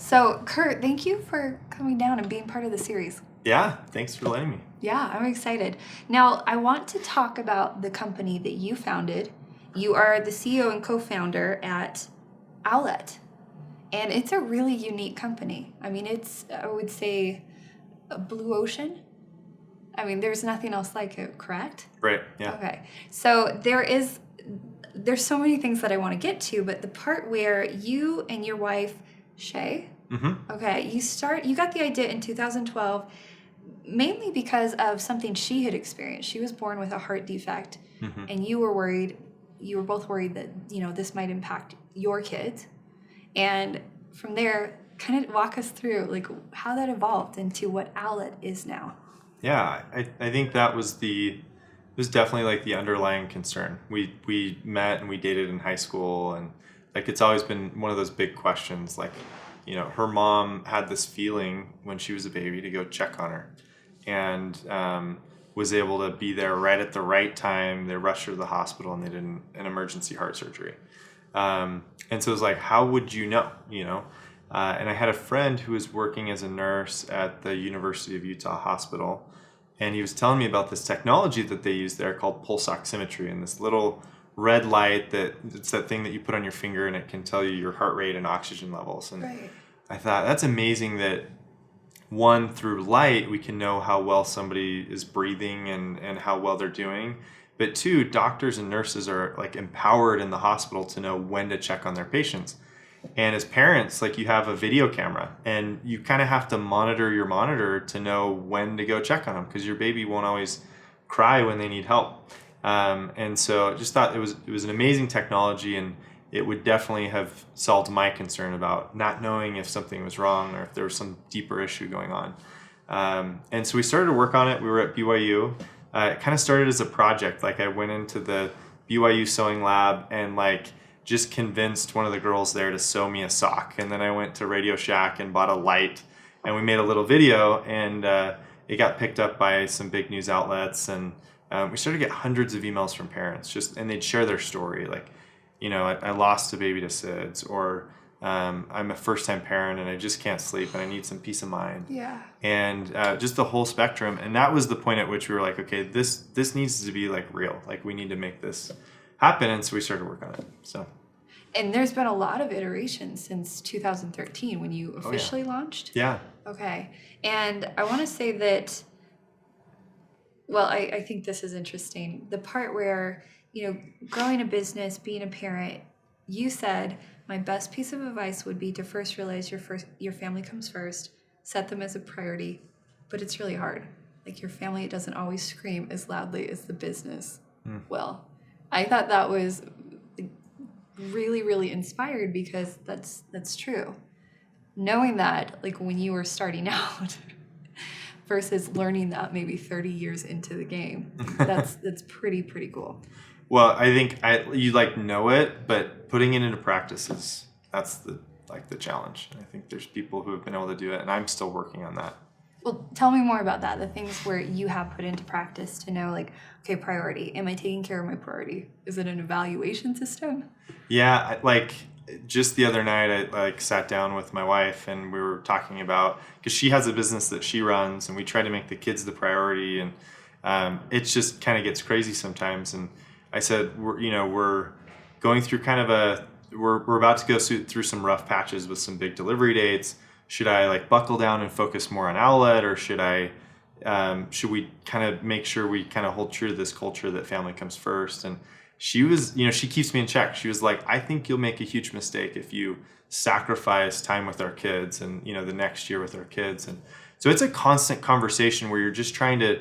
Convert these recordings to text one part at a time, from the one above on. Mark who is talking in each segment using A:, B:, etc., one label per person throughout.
A: So, Kurt, thank you for coming down and being part of the series.
B: Yeah, thanks for letting me.
A: Yeah, I'm excited. Now, I want to talk about the company that you founded. You are the CEO and co-founder at Owlet, and it's a really unique company. I mean, it's, I would say, a blue ocean. I mean, there's nothing else like it, correct?
B: Right, yeah.
A: Okay. So there's so many things that I want to get to, but the part where you and your wife, Shay, okay, you got the idea in 2012, mainly because of something she had experienced. She was born with a heart defect, and you were both worried that, this might impact your kids. And from there, kind of walk us through like how that evolved into what Owlet is now.
B: Yeah, I think that was definitely like the underlying concern. We met and we dated in high school, and like it's always been one of those big questions. Like, her mom had this feeling when she was a baby to go check on her, and was able to be there right at the right time. They rushed her to the hospital and they did an emergency heart surgery. And so it was like, how would you know? And I had a friend who was working as a nurse at the University of Utah Hospital, and he was telling me about this technology that they use there called pulse oximetry, and this little red light it's that thing that you put on your finger and it can tell you your heart rate and oxygen levels. And
A: Right.
B: I thought that's amazing that one, through light, we can know how well somebody is breathing and how well they're doing. But two, doctors and nurses are like empowered in the hospital to know when to check on their patients. And as parents, like you have a video camera and you kind of have to monitor your monitor to know when to go check on them, because your baby won't always cry when they need help. And so I just thought it was an amazing technology, and it would definitely have solved my concern about not knowing if something was wrong or if there was some deeper issue going on. And so we started to work on it. We were at BYU. It kind of started as a project. Like I went into the BYU sewing lab and just convinced one of the girls there to sew me a sock. And then I went to Radio Shack and bought a light, and we made a little video, and it got picked up by some big news outlets. And we started to get hundreds of emails from parents, and they'd share their story. Like, I lost a baby to SIDS, or I'm a first-time parent and I just can't sleep and I need some peace of mind.
A: Yeah.
B: And just the whole spectrum. And that was the point at which we were like, okay, this needs to be like real. Like we need to make this happen. And so we started to work on it. So.
A: And there's been a lot of iterations since 2013 when you officially launched.
B: Yeah.
A: Okay. And I want to say that, well, I think this is interesting. The part where, growing a business, being a parent, you said, my best piece of advice would be to first realize your family comes first, set them as a priority, but it's really hard. Like your family, it doesn't always scream as loudly as the business will. I thought that was really, really inspired, because that's true. Knowing that, like when you were starting out versus learning that maybe 30 years into the game, that's pretty cool.
B: Well, I think you know it, but putting it into practice that's the challenge. I think there's people who have been able to do it, and I'm still working on that.
A: Well, tell me more about that. The things where you have put into practice to know, like, okay, priority. Am I taking care of my priority? Is it an evaluation system?
B: Yeah, just the other night, I sat down with my wife and we were talking about, because she has a business that she runs, and we try to make the kids the priority, and it just kind of gets crazy sometimes. And I said, we're going through we're about to go through some rough patches with some big delivery dates. Should I buckle down and focus more on Owlet, or should we kind of make sure we kind of hold true to this culture that family comes first? And she was, she keeps me in check. She was like, I think you'll make a huge mistake if you sacrifice time with our kids and, the next year with our kids. And so it's a constant conversation where you're just trying to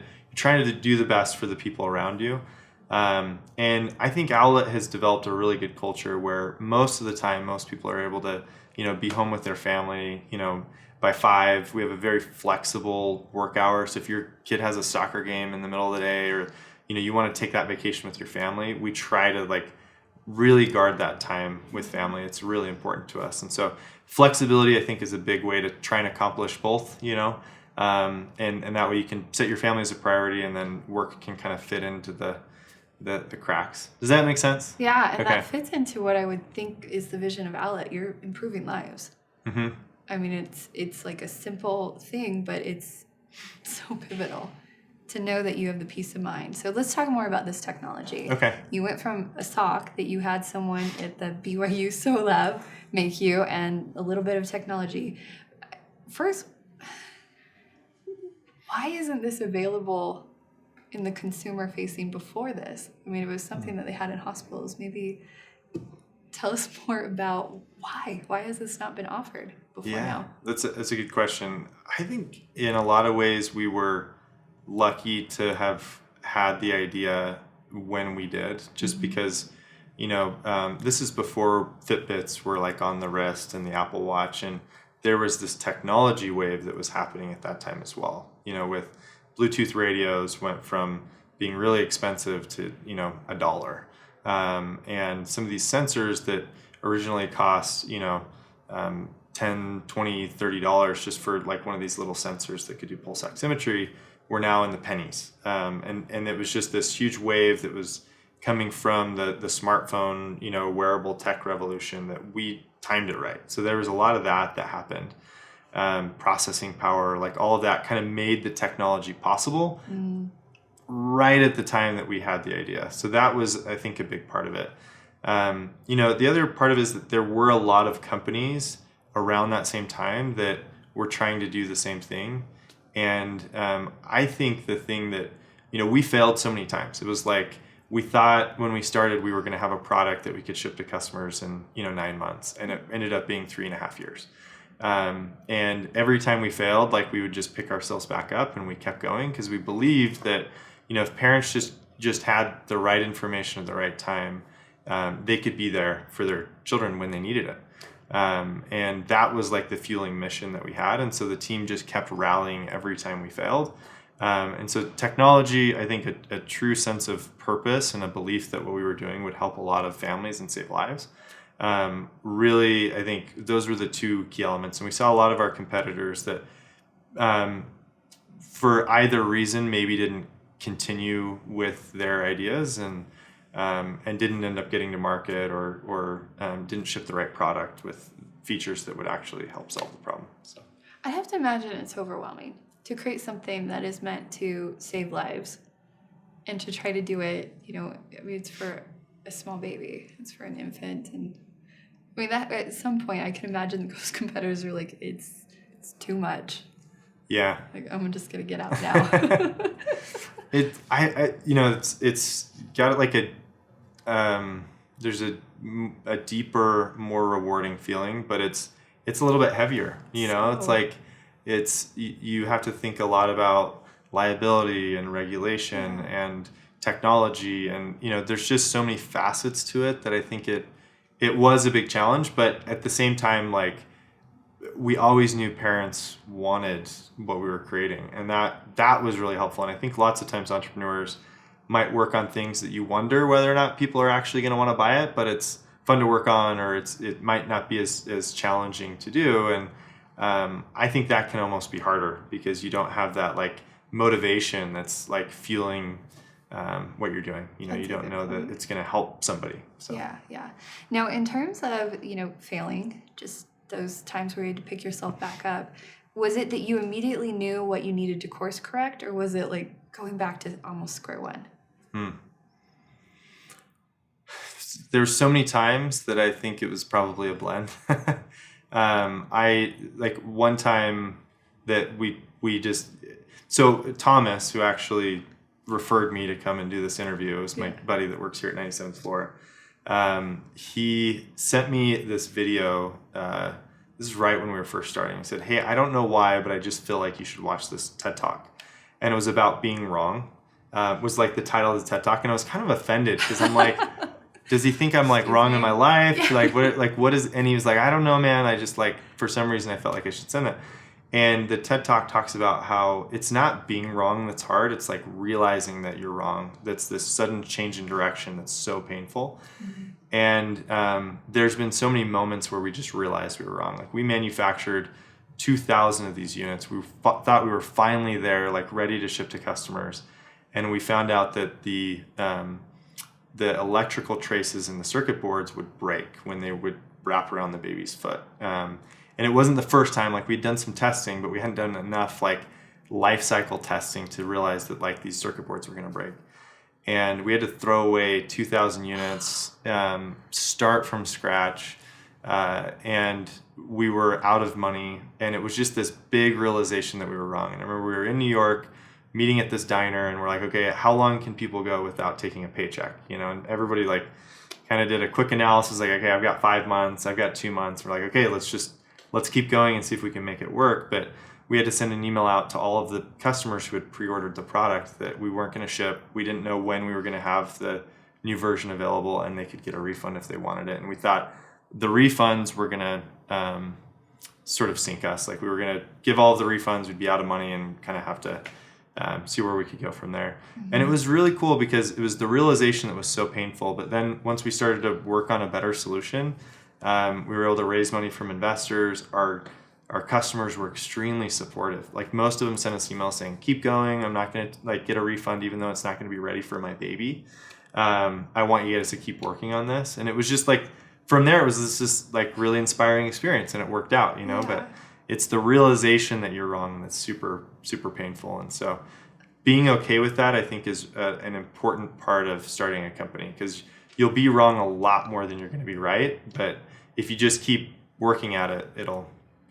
B: do the best for the people around you. And I think Owlet has developed a really good culture where most of the time, most people are able to, be home with their family, by 5. We have a very flexible work hour. So if your kid has a soccer game in the middle of the day, or, you want to take that vacation with your family, we try to really guard that time with family. It's really important to us. And so flexibility, I think, is a big way to try and accomplish both, and that way you can set your family as a priority, and then work can kind of fit into the cracks. Does that make sense?
A: Yeah, and that fits into what I would think is the vision of Owlet. You're improving lives.
B: Mm-hmm.
A: I mean, it's like a simple thing, but it's so pivotal to know that you have the peace of mind. So let's talk more about this technology.
B: Okay.
A: You went from a sock that you had someone at the BYU Sew Lab make you, and a little bit of technology. First, why isn't this available in the consumer facing before this? I mean, it was something that they had in hospitals. Maybe tell us more about why. Why has this not been offered before now?
B: That's a good question. I think in a lot of ways we were lucky to have had the idea when we did, just because, this is before Fitbits were like on the wrist and the Apple Watch, and there was this technology wave that was happening at that time as well. With Bluetooth radios went from being really expensive to, $1. And some of these sensors that originally cost, $10, $20, $30 just for like one of these little sensors that could do pulse oximetry were now in the pennies. And it was just this huge wave that was coming from the smartphone, wearable tech revolution that we timed it right. So there was a lot of that happened. Processing power, like all of that kind of made the technology possible right at the time that we had the idea. So that was, I think, a big part of it. The other part of it is that there were a lot of companies around that same time that were trying to do the same thing. And I think the thing that, we failed so many times. It was like, we thought when we started, we were going to have a product that we could ship to customers in, 9 months. And it ended up being 3.5 years. And every time we failed, like we would just pick ourselves back up and we kept going because we believed that, if parents just had the right information at the right time, they could be there for their children when they needed it. And that was like the fueling mission that we had. And so the team just kept rallying every time we failed. And so technology, I think a true sense of purpose and a belief that what we were doing would help a lot of families and save lives. Really, I think those were the two key elements. And we saw a lot of our competitors that for either reason maybe didn't continue with their ideas and didn't end up getting to market or didn't ship the right product with features that would actually help solve the problem. So
A: I have to imagine it's overwhelming to create something that is meant to save lives and to try to do it, it's for a small baby, it's for an infant. And I mean, that at some point I can imagine those competitors are like, it's too much.
B: Yeah.
A: Like, I'm just going to get out now.
B: It's got like there's a deeper, more rewarding feeling, but it's a little bit heavier, it's like, you have to think a lot about liability and regulation and technology. And, there's just so many facets to it that I think it was a big challenge, but at the same time, like, we always knew parents wanted what we were creating, and that was really helpful. And I think lots of times entrepreneurs might work on things that you wonder whether or not people are actually going to want to buy it, but it's fun to work on, or it might not be as challenging to do. And I think that can almost be harder because you don't have that like motivation that's like fueling what you're doing. You don't know that it's going to help somebody. So
A: Yeah. Now, in terms of failing, just those times where you had to pick yourself back up, was it that you immediately knew what you needed to course correct, or was it like going back to almost square one?
B: There's so many times that I think it was probably a blend. I like one time that so Thomas, who actually referred me to come and do this interview, it was my buddy that works here at 97th Floor. He sent me this video. This is right when we were first starting. He said, "Hey, I don't know why, but I just feel like you should watch this TED Talk." And it was about being wrong. Was like the title of the TED Talk, and I was kind of offended because I'm like, does he think I'm like wrong in my life? Yeah. What is? And he was like, "I don't know, man. I just like for some reason I felt like I should send it." And the TED Talk talks about how it's not being wrong that's hard. It's like realizing that you're wrong. That's this sudden change in direction that's so painful. Mm-hmm. And there's been so many moments where we just realized we were wrong. Like we manufactured 2,000 of these units. We thought we were finally there, like ready to ship to customers. And we found out that the electrical traces in the circuit boards would break when they would wrap around the baby's foot. And it wasn't the first time. Like, we'd done some testing, but we hadn't done enough like life cycle testing to realize that like these circuit boards were going to break. And we had to throw away 2,000 units, start from scratch, and we were out of money. And it was just this big realization that we were wrong. And I remember we were in New York meeting at this diner, and we're like, okay, how long can people go without taking a paycheck? You know, and everybody like kind of did a quick analysis, like, okay, I've got 5 months, I've got 2 months. We're like, okay, let's keep going and see if we can make it work. But we had to send an email out to all of the customers who had pre-ordered the product that we weren't going to ship. We didn't know when we were going to have the new version available, and they could get a refund if they wanted it. And we thought the refunds were going to sort of sink us. Like, we were going to give all of the refunds, we'd be out of money, and kind of have to see where we could go from there. Mm-hmm. And it was really cool because it was the realization that was so painful. But then once we started to work on a better solution, we were able to raise money from investors. Our customers were extremely supportive. Like, most of them sent us emails saying, keep going. I'm not going to like get a refund, even though it's not going to be ready for my baby. I want you guys to keep working on this. And it was just like, from there, it was this like really inspiring experience, and it worked out, you know, but it's the realization that you're wrong that's super, super painful. And so being okay with that, I think, is an important part of starting a company, because you'll be wrong a lot more than you're going to be right. But if you just keep working at it,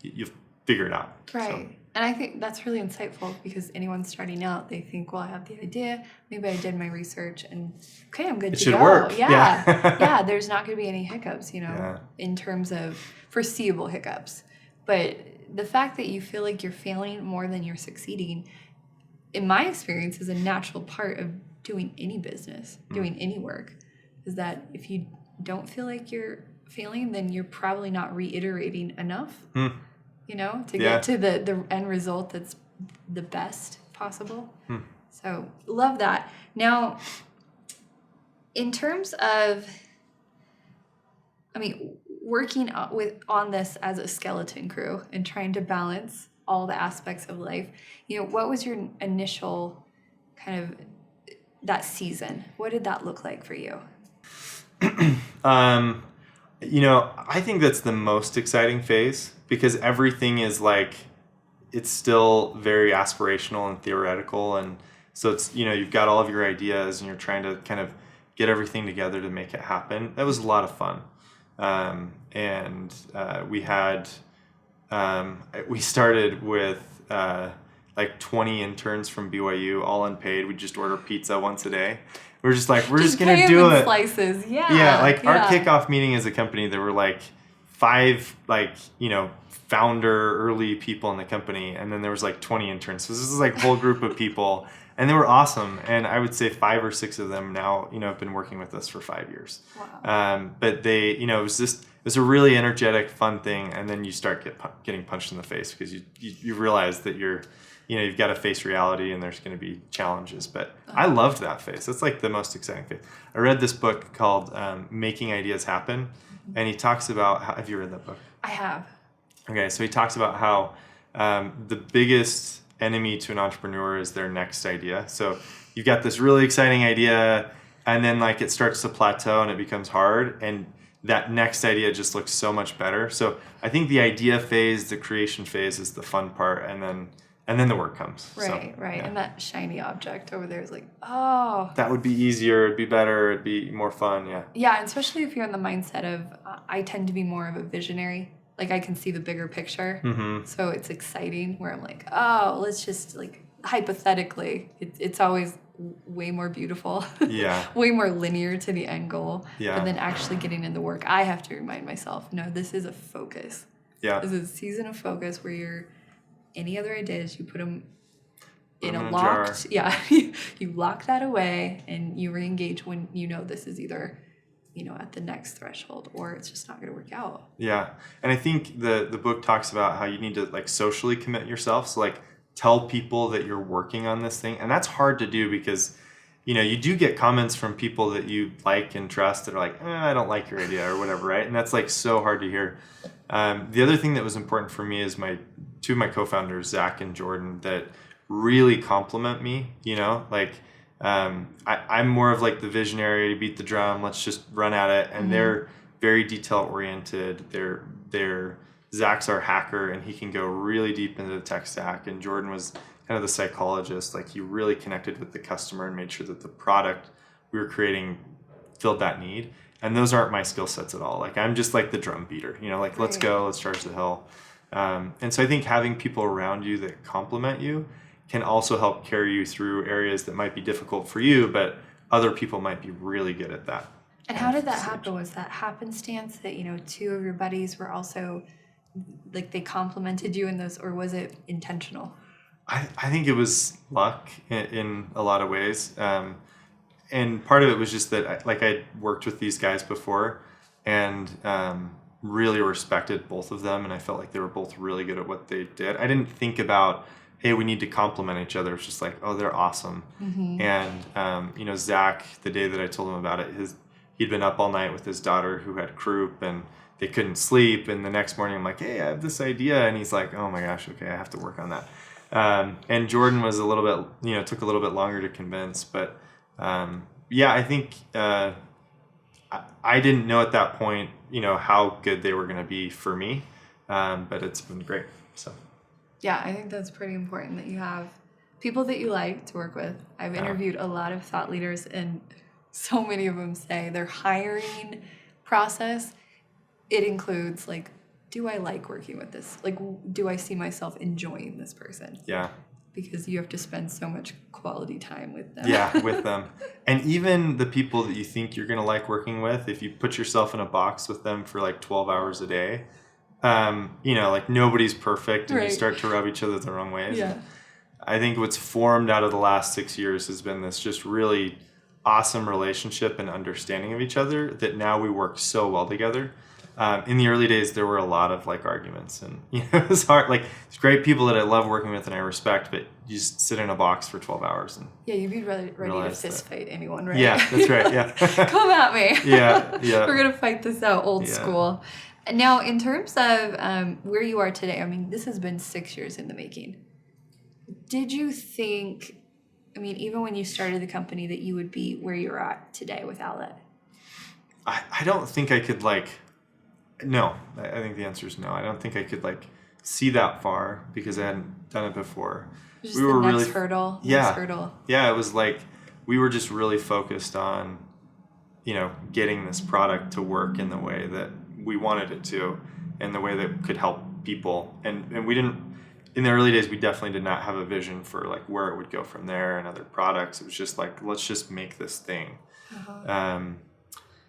B: you'll figure it out.
A: Right.
B: So.
A: And I think that's really insightful, because anyone starting out, they think, well, I have the idea, maybe I did my research, and okay, I'm good to go. It
B: should work.
A: Yeah. Yeah, there's not going to be any hiccups, you know, in terms of foreseeable hiccups. But the fact that you feel like you're failing more than you're succeeding, in my experience, is a natural part of doing any business, doing any work, is that if you don't feel like you're failing, then you're probably not reiterating enough. You know, to get to the end result that's the best possible. So love that. Now, in terms of, working on this as a skeleton crew and trying to balance all the aspects of life, you know, what was your initial kind of that season? What did that look like for you?
B: You know, I think that's the most exciting phase, because everything is like, it's still very aspirational and theoretical. And so it's, you know, you've got all of your ideas and you're trying to kind of get everything together to make it happen. That was a lot of fun. We started with like 20 interns from BYU, all unpaid. We'd just order pizza once a day. We're just like, we're just gonna do it.
A: Slices,
B: Our kickoff meeting as a company, there were like 5 founder early people in the company, and then there was like 20 interns. So this is like a whole group of people, and they were awesome. And I would say 5 or 6 of them now, you know, have been working with us for 5 years.
A: Wow.
B: But they, you know, it was a really energetic, fun thing, and then you start getting punched in the face, because you realize that you've got to face reality, and there's going to be challenges. But I loved that phase. That's like the most exciting phase. I read this book called Making Ideas Happen, and he talks about have you read that book?
A: I have.
B: Okay, so he talks about how the biggest enemy to an entrepreneur is their next idea. So you've got this really exciting idea, and then like it starts to plateau and it becomes hard, and that next idea just looks so much better. So I think the idea phase, the creation phase, is the fun part, and then the work comes.
A: Right. Yeah. And that shiny object over there is like, oh.
B: That would be easier. It'd be better. It'd be more fun. Yeah.
A: Yeah, especially if you're in the mindset of, I tend to be more of a visionary. Like, I can see the bigger picture. Mm-hmm. So it's exciting, where I'm like, oh, let's just like, hypothetically, it's always way more beautiful. Yeah. Way more linear to the end goal. Yeah. But then actually getting in the work, I have to remind myself, no, this is a focus. Yeah. This is a season of focus where any other ideas, you put them in a locked, you lock that away, and you re-engage when you know this is either, you know, at the next threshold, or it's just not going to work out. Yeah.
B: And I think the book talks about how you need to like socially commit yourself. So like tell people that you're working on this thing. And that's hard to do, because, you know, you do get comments from people that you like and trust that are like, I don't like your idea or whatever, right? And that's like so hard to hear. The other thing that was important for me is two of my co-founders, Zach and Jordan, that really compliment me, you know, like I'm more of like the visionary, beat the drum, let's just run at it. And they're very detail oriented. They're Zach's our hacker, and he can go really deep into the tech stack. And Jordan was kind of the psychologist. Like, he really connected with the customer and made sure that the product we were creating filled that need. And those aren't my skill sets at all. Like, I'm just like the drum beater, like, let's go, let's charge the hill. And so I think having people around you that complement you can also help carry you through areas that might be difficult for you, but other people might be really good at that.
A: And how did that happen? Was that happenstance that, two of your buddies were also, like, they complimented you in those, or was it intentional?
B: I think it was luck in a lot of ways. And part of it was just that, I'd worked with these guys before and really respected both of them. And I felt like they were both really good at what they did. I didn't think about, hey, we need to compliment each other. It's just like, oh, they're awesome. Mm-hmm. And, Zach, the day that I told him about it, he'd been up all night with his daughter who had croup and they couldn't sleep. And the next morning I'm like, hey, I have this idea. And he's like, oh my gosh, okay, I have to work on that. And Jordan was a little bit, took a little bit longer to convince, but I think I didn't know at that point, how good they were going to be for me, but it's been great. So
A: yeah, I think that's pretty important that you have people that you like to work with. I've interviewed a lot of thought leaders, and so many of them say their hiring process, it includes, like, do I like working with this? Like, do I see myself enjoying this person?
B: Yeah.
A: Because you have to spend so much quality time with them.
B: Yeah, with them. And even the people that you think you're going to like working with, if you put yourself in a box with them for like 12 hours a day, like, nobody's perfect, and
A: right.
B: You start to rub each other the wrong ways.
A: Yeah.
B: And I think what's formed out of the last 6 years has been this just really awesome relationship and understanding of each other that now we work so well together. In the early days, there were a lot of arguments, and it was hard. Like, it's great people that I love working with and I respect, but you just sit in a box for 12 hours and
A: you'd be ready to fist fight anyone, right?
B: Yeah, that's right. Yeah,
A: come at me.
B: Yeah.
A: We're gonna fight this out, old school. And now, in terms of where you are today, I mean, this has been 6 years in the making. Did you think, even when you started the company, that you would be where you're at today with Owlet?
B: I don't think I could No, I think the answer is no. I don't think I could see that far because I hadn't done it before.
A: Just we were next hurdle.
B: Yeah,
A: next hurdle.
B: Yeah. It was we were just really focused on, getting this product to work in the way that we wanted it to, and the way that could help people. And we didn't. In the early days, we definitely did not have a vision for where it would go from there and other products. It was just let's just make this thing. Uh-huh.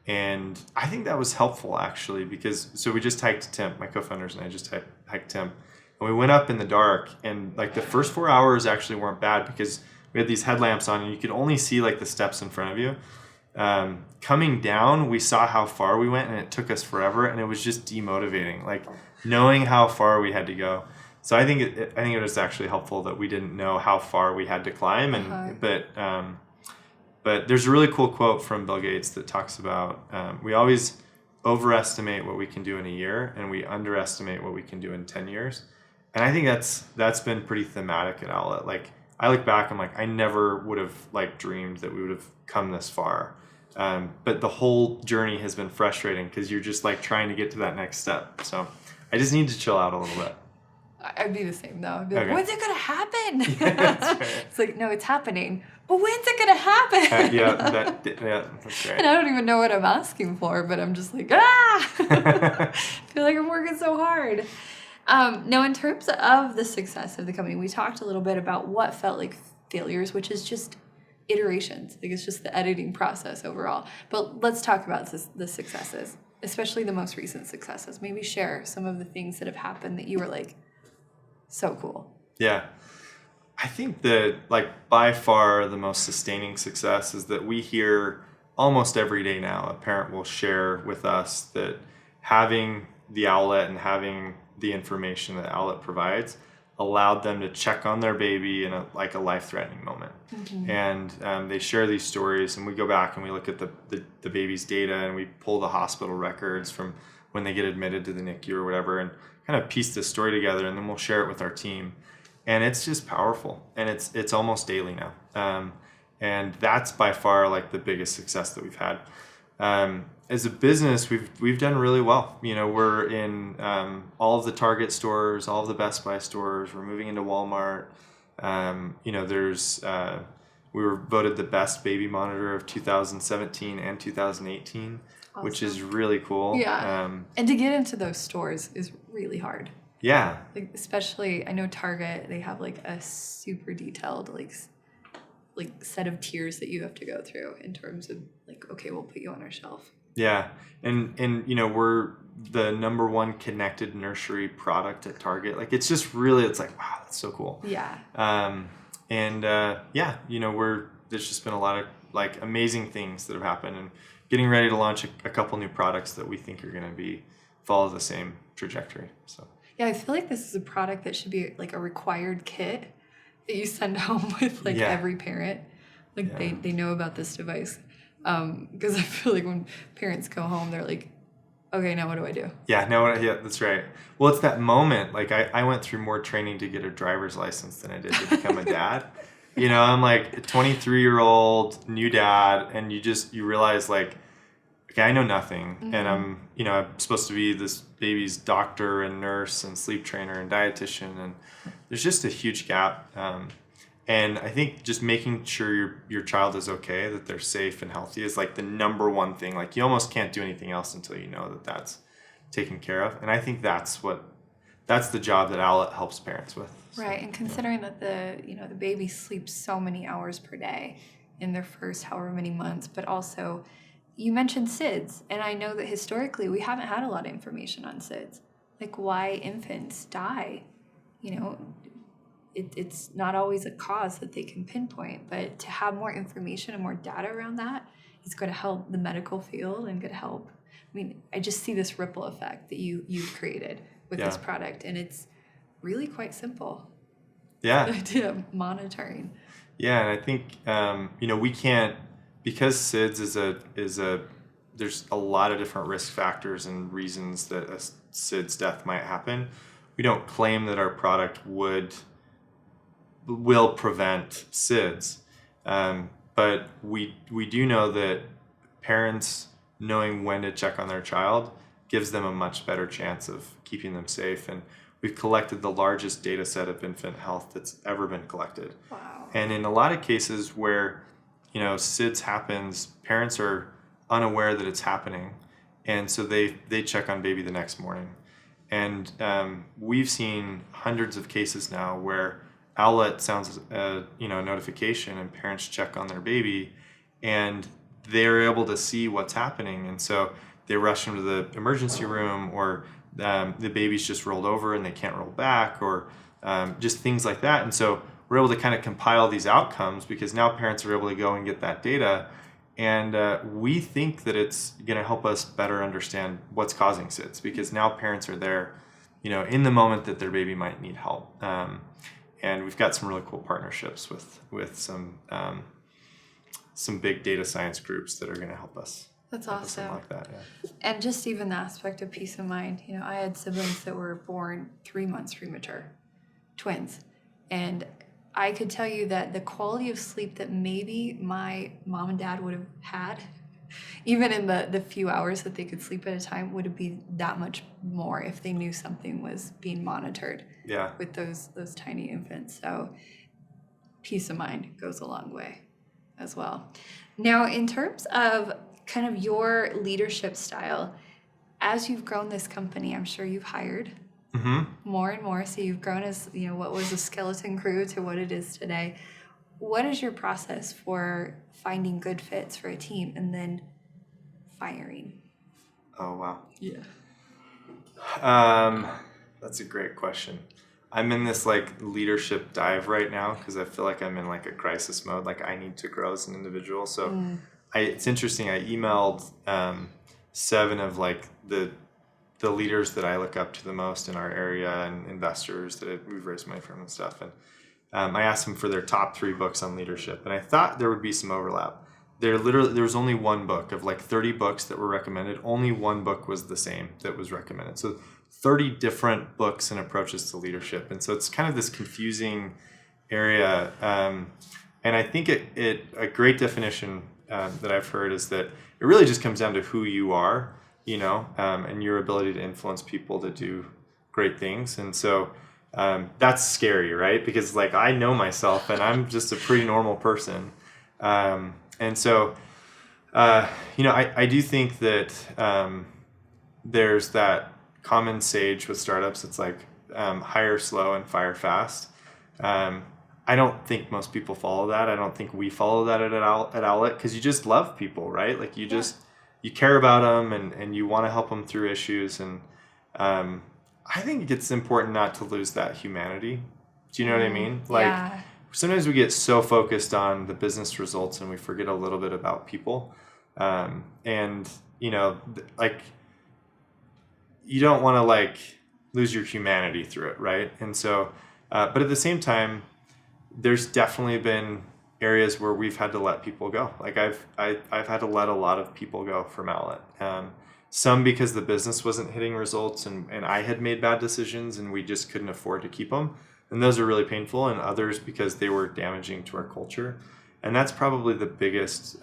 B: And I think that was helpful, actually, because we just hiked Temp, my co-founders and I just hiked Temp, and we went up in the dark, and the first 4 hours actually weren't bad because we had these headlamps on and you could only see the steps in front of you. Coming down, we saw how far we went and it took us forever, and it was just demotivating, knowing how far we had to go. So I think it was actually helpful that we didn't know how far we had to climb, and But there's a really cool quote from Bill Gates that talks about we always overestimate what we can do in a year, and we underestimate what we can do in 10 years. And I think that's been pretty thematic at Owlet. I look back, I'm I never would have dreamed that we would have come this far. But the whole journey has been frustrating because you're just trying to get to that next step. So I just need to chill out a little bit.
A: I'd be the same though. I'd be when's it gonna happen?
B: Yeah, that's right.
A: It's no, it's happening. But when's it gonna happen?
B: That's right.
A: And I don't even know what I'm asking for, but I'm just I feel like I'm working so hard. Now, in terms of the success of the company, we talked a little bit about what felt like failures, which is just iterations. It's just the editing process overall. But let's talk about the successes, especially the most recent successes. Maybe share some of the things that have happened that you were so cool.
B: Yeah. I think that by far the most sustaining success is that we hear almost every day now, a parent will share with us that having the Owlet and having the information that Owlet provides allowed them to check on their baby in a life-threatening moment. Mm-hmm. And they share these stories, and we go back and we look at the baby's data, and we pull the hospital records from when they get admitted to the NICU or whatever, and kind of piece this story together, and then we'll share it with our team. And it's just powerful, and it's almost daily now. And that's by far the biggest success that we've had. as a business, we've done really well. We're in all of the Target stores, all of the Best Buy stores. We're moving into Walmart. There's we were voted the best baby monitor of 2017 and 2018,
A: Awesome.
B: which is really cool.
A: Yeah. And to get into those stores is really hard.
B: Yeah.
A: Like, especially, I know Target, they have like a super detailed like set of tiers that you have to go through in terms of like, okay, we'll put you on our shelf.
B: Yeah. And we're the number one connected nursery product at Target. Like, it's just really, it's like, wow, that's so cool.
A: Yeah.
B: There's just been a lot of like amazing things that have happened, and getting ready to launch a couple new products that we think are going to follow the same trajectory. So
A: yeah, I feel like this is a product that should be like a required kit that you send home with like every parent. Like they know about this device. Because I feel like when parents go home, they're like, okay, now what do I do? Yeah,
B: that's right. Well, it's that moment. Like I went through more training to get a driver's license than I did to become a dad. I'm like a 23-year-old new dad, and you realize like, okay, I know nothing. Mm-hmm. And I'm supposed to be this baby's doctor and nurse and sleep trainer and dietitian. And there's just a huge gap. And I think just making sure your child is okay, that they're safe and healthy is like the number one thing. Like, you almost can't do anything else until you know that that's taken care of. And I think that's the job that Owlet helps parents with.
A: So, right. And considering that the baby sleeps so many hours per day in their first however many months, but also you mentioned SIDS, and I know that historically we haven't had a lot of information on SIDS, like why infants die. It's not always a cause that they can pinpoint, but to have more information and more data around that is going to help the medical field and going to help. I mean, I just see this ripple effect that you've created with this product, and it's really quite simple.
B: Yeah.
A: To monitoring.
B: Yeah, and I think we can't, because SIDS is a there's a lot of different risk factors and reasons that a SIDS death might happen. We don't claim that our product will prevent SIDS, but we do know that parents knowing when to check on their child gives them a much better chance of keeping them safe. And we've collected the largest data set of infant health that's ever been collected.
A: Wow.
B: And in a lot of cases where SIDS happens, parents are unaware that it's happening, and so they check on baby the next morning. And we've seen hundreds of cases now where Owlet sounds a notification, and parents check on their baby, and they're able to see what's happening, and so they rush into the emergency room, or the baby's just rolled over and they can't roll back, or just things like that. And so we're able to kind of compile these outcomes, because now parents are able to go and get that data, and we think that it's going to help us better understand what's causing SIDS, because now parents are there, in the moment that their baby might need help. And we've got some really cool partnerships with some big data science groups that are going to help us.
A: That's awesome.
B: Like that, yeah.
A: And just even the aspect of peace of mind. I had siblings that were born 3 months premature, twins. And I could tell you that the quality of sleep that maybe my mom and dad would have had, even in the few hours that they could sleep at a time, would have been that much more if they knew something was being monitored with those tiny infants. So peace of mind goes a long way as well. Now, in terms of kind of your leadership style, as you've grown this company, I'm sure you've hired more and more. So you've grown as, what was a skeleton crew to what it is today. What is your process for finding good fits for a team and then firing?
B: Oh, wow.
A: Yeah.
B: That's a great question. I'm in this leadership dive right now, because I feel like I'm in a crisis mode. I need to grow as an individual. So it's interesting. I emailed 7 of the leaders that I look up to the most in our area, and investors that we've raised money from and stuff. And I asked them for their top 3 books on leadership, and I thought there would be some overlap. There was only one book of 30 books that were recommended. Only one book was the same that was recommended. So 30 different books and approaches to leadership. And so it's kind of this confusing area. And I think a great definition that I've heard is that it really just comes down to who you are, and your ability to influence people to do great things. And so that's scary, right? Because like I know myself and I'm just a pretty normal person. And so, I do think that there's that common sage with startups. It's like hire slow and fire fast. I don't think most people follow that. I don't think we follow that at Owlet, because you just love people, right? Like you you care about them and you want to help them through issues. And I think it's important not to lose that humanity. Do you know what I mean? Like sometimes we get so focused on the business results and we forget a little bit about people. Like you don't want to like lose your humanity through it, right? And so, but at the same time, there's definitely been areas where we've had to let people go. Like I've had to let a lot of people go from Owlet. Some because the business wasn't hitting results and I had made bad decisions and we just couldn't afford to keep them. And those are really painful. And others because they were damaging to our culture. And that's probably the biggest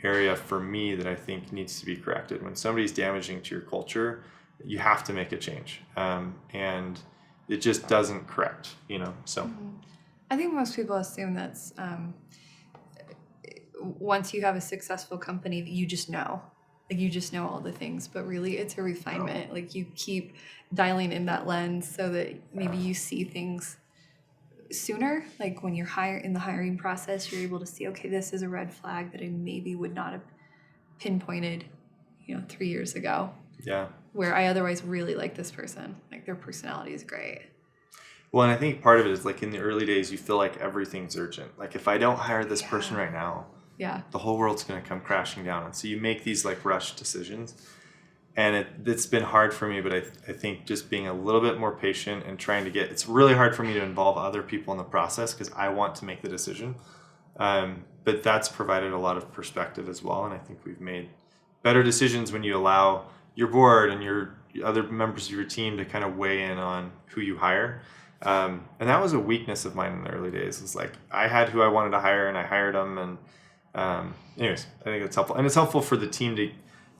B: area for me that I think needs to be corrected. When somebody's damaging to your culture, you have to make a change. And it just doesn't correct, so.
A: I think most people assume that's once you have a successful company, you just know. Like you just know all the things, but really it's a refinement. Oh. Like you keep dialing in that lens so that maybe you see things sooner. Like when you're in the hiring process, you're able to see, okay, this is a red flag that I maybe would not have pinpointed, 3 years ago.
B: Yeah.
A: Where I otherwise really like this person. Like their personality is great.
B: Well, and I think part of it is like in the early days, you feel like everything's urgent. Like if I don't hire this person right now, the whole world's going to come crashing down. And so you make these like rushed decisions. And it's been hard for me, but I think just being a little bit more patient and trying to it's really hard for me to involve other people in the process because I want to make the decision. But that's provided a lot of perspective as well. And I think we've made better decisions when you allow your board and your other members of your team to kind of weigh in on who you hire. And that was a weakness of mine in the early days. It's like I had who I wanted to hire and I hired them. And anyways, I think it's helpful. And it's helpful for the team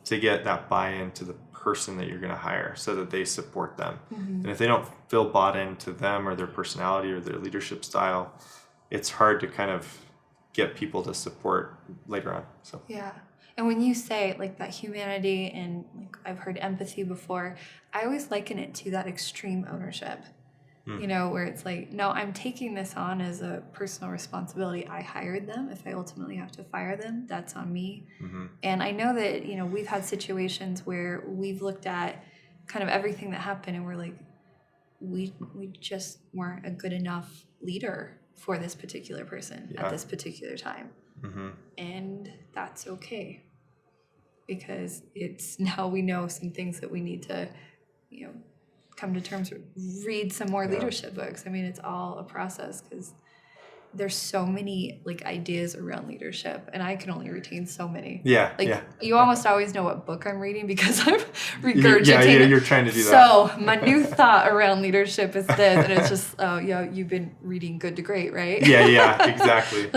B: to get that buy-in to the person that you're going to hire so that they support them. Mm-hmm. And if they don't feel bought into them or their personality or their leadership style, it's hard to kind of get people to support later on. So
A: yeah. And when you say like that humanity and like I've heard empathy before, I always liken it to that extreme ownership. Where it's like, no, I'm taking this on as a personal responsibility. I hired them. If I ultimately have to fire them, that's on me. Mm-hmm. And I know that, we've had situations where we've looked at kind of everything that happened and we're like, we just weren't a good enough leader for this particular person at this particular time. Mm-hmm. And that's okay. Because it's now we know some things that we need to, come to terms with, read some more leadership books. I mean, it's all a process because there's so many like ideas around leadership and I can only retain so many. You almost always know what book I'm reading because I'm regurgitating.
B: You're trying to do that.
A: So my new thought around leadership is this, and it's just, you've been reading Good to Great, right?
B: Yeah, exactly.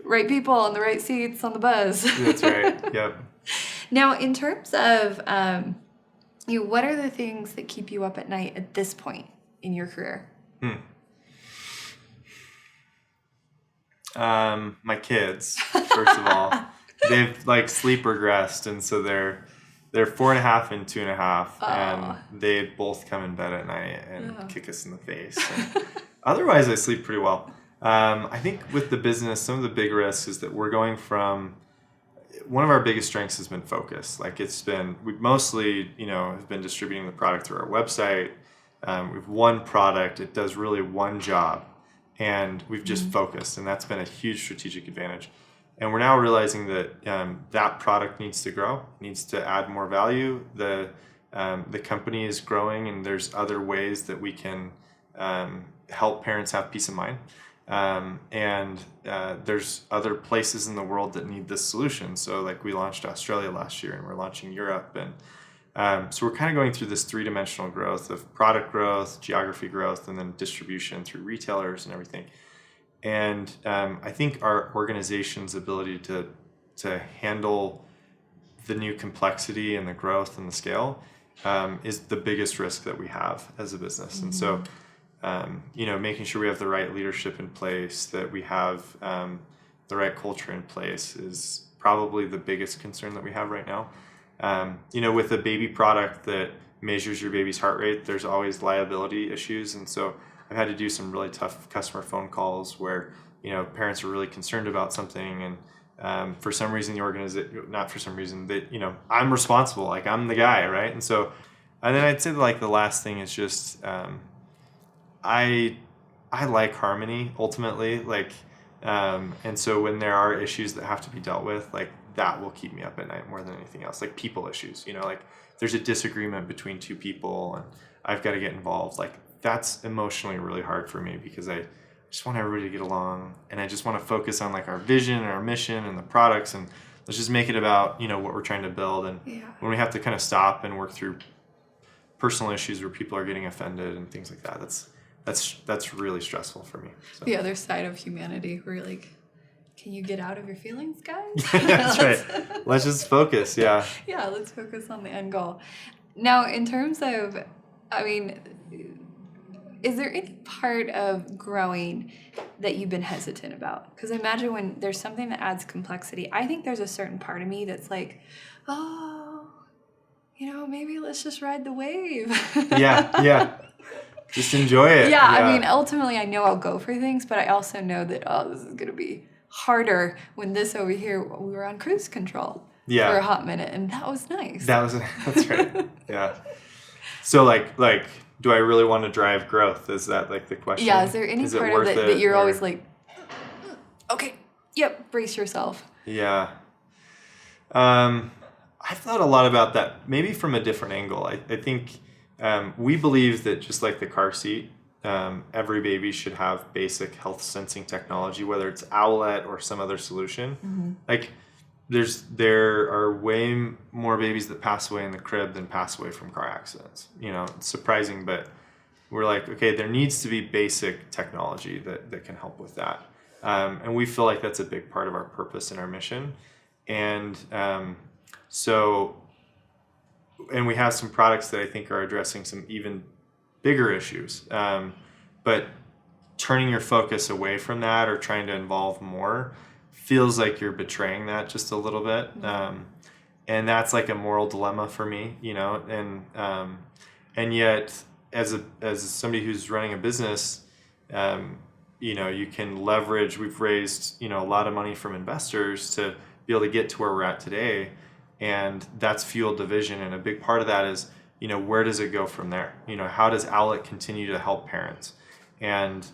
A: Right people on the right seats on the bus.
B: That's right. Yep.
A: Now, in terms of what are the things that keep you up at night at this point in your career?
B: My kids, first of all, they've like sleep regressed, and so they're 4.5 and 2.5, and they both come in bed at night and kick us in the face. And otherwise, I sleep pretty well. I think with the business, some of the big risks is that we're going from. One of our biggest strengths has been focus. Like we've mostly, have been distributing the product through our website. We've one product. It does really one job. And we've just focused. And that's been a huge strategic advantage. And we're now realizing that that product needs to grow, needs to add more value. The company is growing and there's other ways that we can help parents have peace of mind. There's other places in the world that need this solution. So like we launched Australia last year and we're launching Europe. And so we're kind of going through this 3-dimensional growth of product growth, geography growth, and then distribution through retailers and everything. And I think our organization's ability to handle the new complexity and the growth and the scale is the biggest risk that we have as a business. Mm-hmm. And so, making sure we have the right leadership in place, that we have the right culture in place is probably the biggest concern that we have right now. With a baby product that measures your baby's heart rate, there's always liability issues. And so I've had to do some really tough customer phone calls where, parents are really concerned about something. And for some reason, not for some reason, that, I'm responsible, like I'm the guy, right? And then I'd say like the last thing is just, I like harmony ultimately, like, and so when there are issues that have to be dealt with, like that will keep me up at night more than anything else, like people issues, like there's a disagreement between two people and I've got to get involved. Like that's emotionally really hard for me because I just want everybody to get along and I just want to focus on like our vision and our mission and the products and let's just make it about, what we're trying to build. And when we have to kind of stop and work through personal issues where people are getting offended and things like that, that's really stressful for me. So.
A: The other side of humanity where you're like, can you get out of your feelings, guys?
B: That's right. Let's just focus. Yeah.
A: Yeah, let's focus on the end goal. Now, in terms of, is there any part of growing that you've been hesitant about? Because I imagine when there's something that adds complexity, I think there's a certain part of me that's like, maybe let's just ride the wave.
B: Yeah. Just enjoy it.
A: Yeah, ultimately I know I'll go for things, but I also know that, this is going to be harder when this over here, we were on cruise control for a hot minute, and that was nice.
B: That's right. Yeah. So like, do I really want to drive growth? Is that like the question?
A: Yeah, is there any part of it that you're always like, okay, yep, brace yourself?
B: Yeah. I've thought a lot about that, maybe from a different angle. I think we believe that just like the car seat, every baby should have basic health sensing technology, whether it's Owlet or some other solution. Mm-hmm. Like there are way more babies that pass away in the crib than pass away from car accidents. It's surprising, but we're like, okay, there needs to be basic technology that can help with that. And we feel like that's a big part of our purpose and our mission. And and we have some products that I think are addressing some even bigger issues. But turning your focus away from that or trying to involve more feels like you're betraying that just a little bit. And that's like a moral dilemma for me, and yet as somebody who's running a business, you can leverage, we've raised, a lot of money from investors to be able to get to where we're at today. And that's fueled the vision. And a big part of that is, where does it go from there? How does Owlet continue to help parents? And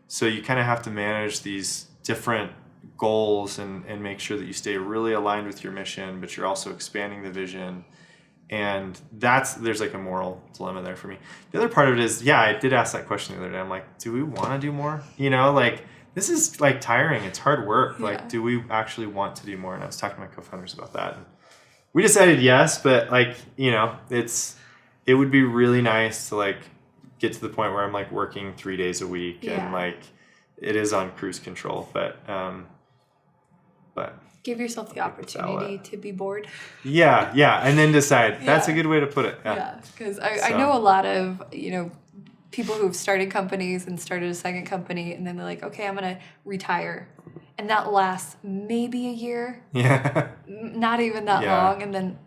B: so you kind of have to manage these different goals and make sure that you stay really aligned with your mission, but you're also expanding the vision. And there's like a moral dilemma there for me. The other part of it is, I did ask that question the other day. I'm like, do we want to do more? This is like tiring. It's hard work. Yeah. Like, do we actually want to do more? And I was talking to my co-founders about that. And we decided yes, but it would be really nice to like get to the point where I'm like working 3 days a week and like it is on cruise control, but
A: give yourself the opportunity to be bored.
B: Yeah. And then decide. That's a good way to put it.
A: Yeah. Because I know a lot of, people who've started companies and started a second company and then they're like, okay, I'm going to retire. And that lasts maybe a year. Yeah. Not even that long. And then,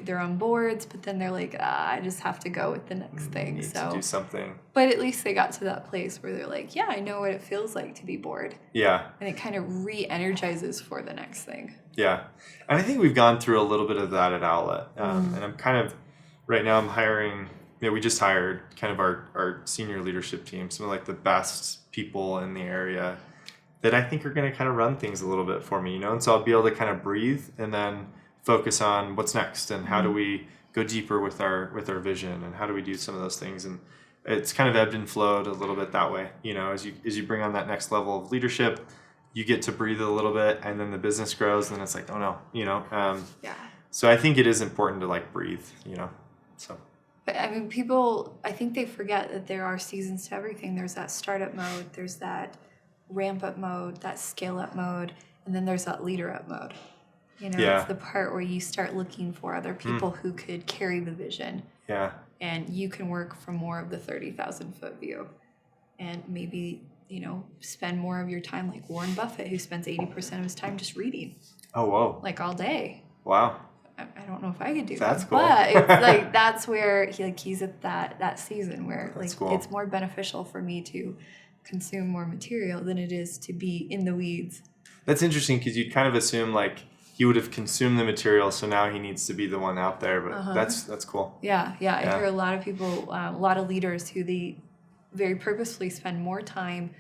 A: they're on boards, but then they're like, I just have to go with the next thing.
B: Need to do something.
A: But at least they got to that place where they're like, I know what it feels like to be bored. Yeah. And it kind of re-energizes for the next thing.
B: Yeah. And I think we've gone through a little bit of that at Owlet. And I'm kind of, right now I'm hiring, we just hired kind of our senior leadership team, some of like the best people in the area that I think are going to kind of run things a little bit for me, and so I'll be able to kind of breathe and then focus on what's next and how do we go deeper with our vision and how do we do some of those things. And it's kind of ebbed and flowed a little bit that way, as you bring on that next level of leadership, you get to breathe a little bit and then the business grows and then it's like, oh no, so I think it is important to like breathe, so.
A: But people, I think they forget that there are seasons to everything. There's that startup mode, there's that ramp up mode, that scale up mode, and then there's that leader up mode. You know,
B: Yeah.
A: it's the part where you start looking for other people who could carry the vision.
B: Yeah.
A: And you can work from more of the 30,000 foot view. And maybe, you know, spend more of your time like Warren Buffett, who spends 80% of his time just reading.
B: Oh, whoa.
A: Like all day.
B: Wow.
A: I don't know if I could do
B: That's
A: that.
B: cool.
A: But it's like that's where he's at that season where
B: That's
A: like
B: cool.
A: it's more beneficial for me to consume more material than it is to be in the weeds.
B: That's interesting because you'd kind of assume like he would have consumed the material, so now he needs to be the one out there. But that's cool.
A: Yeah. I hear a lot of people, a lot of leaders who they very purposefully spend more time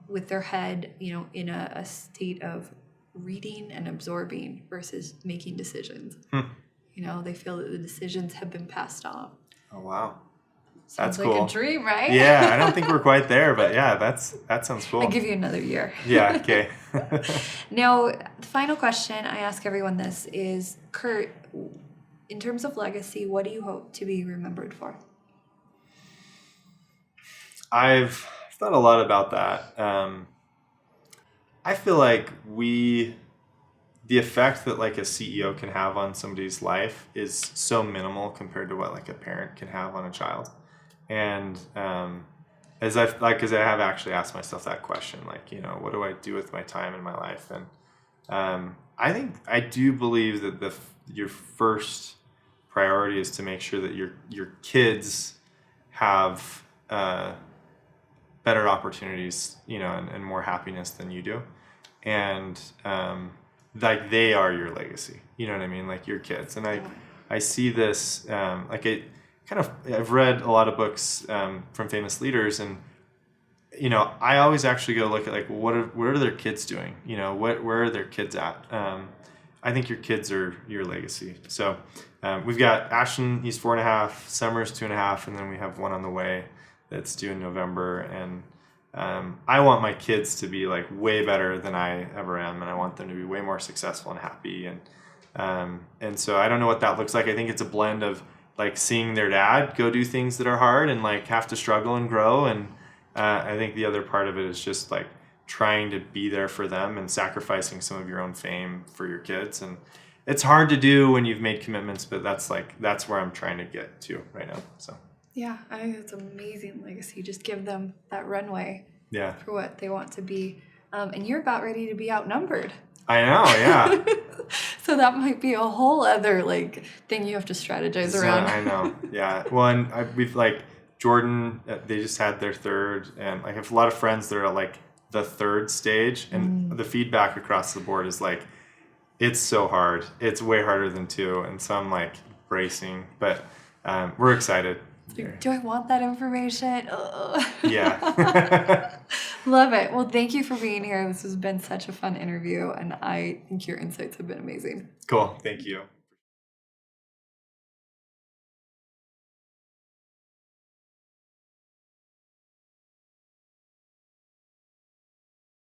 A: with their head, you know, in a state of reading and absorbing versus making decisions. You know, they feel that the decisions have been passed on.
B: Oh, wow.
A: Sounds
B: That's cool.
A: like a dream, right?
B: Yeah, I don't think we're quite there, but yeah, that sounds cool.
A: I'll give you another year.
B: Yeah, okay.
A: Now, the final question, I ask everyone this, is, Kurt, in terms of legacy, what do you hope to be remembered for?
B: I've thought a lot about that. I feel like the effect that like a CEO can have on somebody's life is so minimal compared to what like a parent can have on a child. And as I have actually asked myself that question, like, you know, what do I do with my time in my life? And I do believe that your first priority is to make sure that your kids have better opportunities, you know, and more happiness than you do. And like they are your legacy, you know what I mean? Like your kids. And I see this, I've read a lot of books from famous leaders, and, you know, I always actually go look at like, what are their kids doing? You know, where are their kids at? I think your kids are your legacy. So we've got Ashton, he's 4.5, Summer's 2.5, and then we have one on the way that's due in November. And I want my kids to be like way better than I ever am, and I want them to be way more successful and happy. And so I don't know what that looks like. I think it's a blend of like seeing their dad go do things that are hard and like have to struggle and grow. And I think the other part of it is just like trying to be there for them and sacrificing some of your own fame for your kids. And it's hard to do when you've made commitments, but that's where I'm trying to get to right now. So.
A: Yeah, I think it's an amazing legacy. Just give them that runway for what they want to be. And you're about ready to be outnumbered.
B: I know, yeah.
A: So that might be a whole other like thing you have to strategize around.
B: I know, yeah. Well, and we've like Jordan, they just had their third, and I have a lot of friends that are at like the third stage, and the feedback across the board is like, it's so hard. It's way harder than 2, and so I'm like bracing, but we're excited.
A: Do I want that information?
B: Yeah.
A: Love it. Well, thank you for being here. This has been such a fun interview, and I think your insights have been amazing.
B: Cool. Thank you.